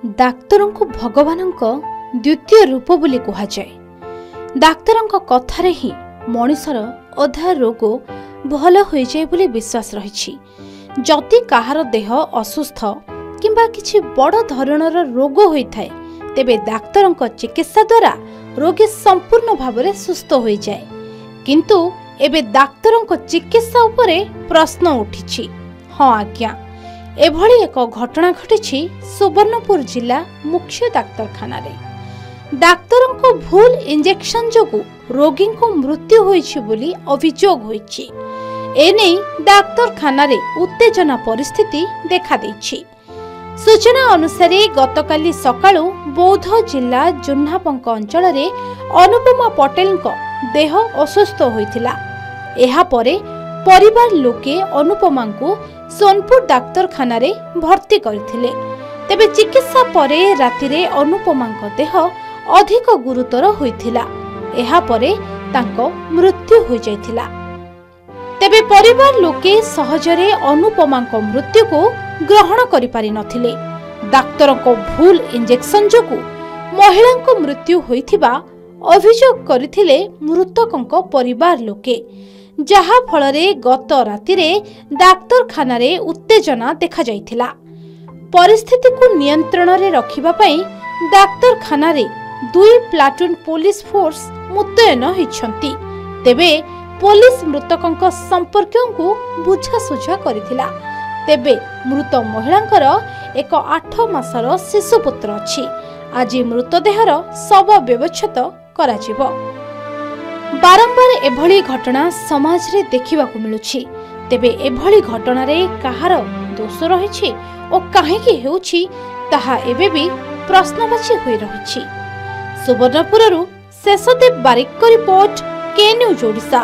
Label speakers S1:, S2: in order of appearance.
S1: डाक्तरों को भगवान द्वितीय रूप बोली कहुए। डाक्तरों कथारे ही मनिषर अधा रोग भल हो जाए बोली विश्वास रही। जदि कहार देह असुस्थ किंबा किछि बड़ धरणर रोग होता है तेबे डाक्तरों चिकित्सा द्वारा रोगी संपूर्ण भाव में सुस्थ हो जाए। किंतु एबे डाक्तरों चिकित्सा उपरे प्रश्न उठी। हाँ आज्ञा, एभली एक घटना घटी सुवर्णपुर जिला मुख्य डाक्तरखाना रे। डाक्तरों को भूल इंजेक्शन जोगु रोगी को मृत्यु होइछि बोली अभियोग होइछि। एने डाक्तरखाना रे उत्तेजना परिस्थिति देखा देछि। सूचना अनुसार गतकाली सकाळु बौद्ध जिला जुन्नापंक अंचल रे अनुपमा पटेल को देह असुस्थ होइथिला। एहा परे परिवार लोके अनुपमा को सोनपुर डाक्तरखाना रे भर्ती करथिले। तेबे चिकित्सा परे राति रे अनुपमा को देह अधिक गुरुतर होइथिला। एहा परे तांको मृत्यु हो जाइथिला। तेबे परिवार लोके सहजरे अनुपमा को मृत्यु को ग्रहण करि पारि नथिले। डाक्तरों को भूल इंजेक्शन जोगु महिला को मृत्यु होइथिबा अभियोग करथिले मृतकों को परिवार लोके, जहा फलरे गत रातिरे डाक्तरखाना रे उत्तेजना देखा जाइथिला। परिस्थिति को नियंत्रण रे रखिबा पई डाक्तरखाना रे 2 प्लाटून पुलिस फोर्स मुतयन होइछंती। तेबे पुलिस मृतकों संपर्कों को बुझासुझा करथिला। तेबे मृत महिलांकर एक 8 मासर शिशुपुत्र अछि। आज मृतदेहर शव व्यवच्छेद कराजिबो। बारंबार एभली घटना समाज रे देखिबाकू मिलुछि। तेबे एभली घटना रे कहार दोष रहिछि ओ काहेकि हेउछि ताहा एबे भी प्रश्नवाची होई रहिछि। सुवर्णपुररु शेषदेव बारिक रिपोर्ट, के न्यूज ओडिशा।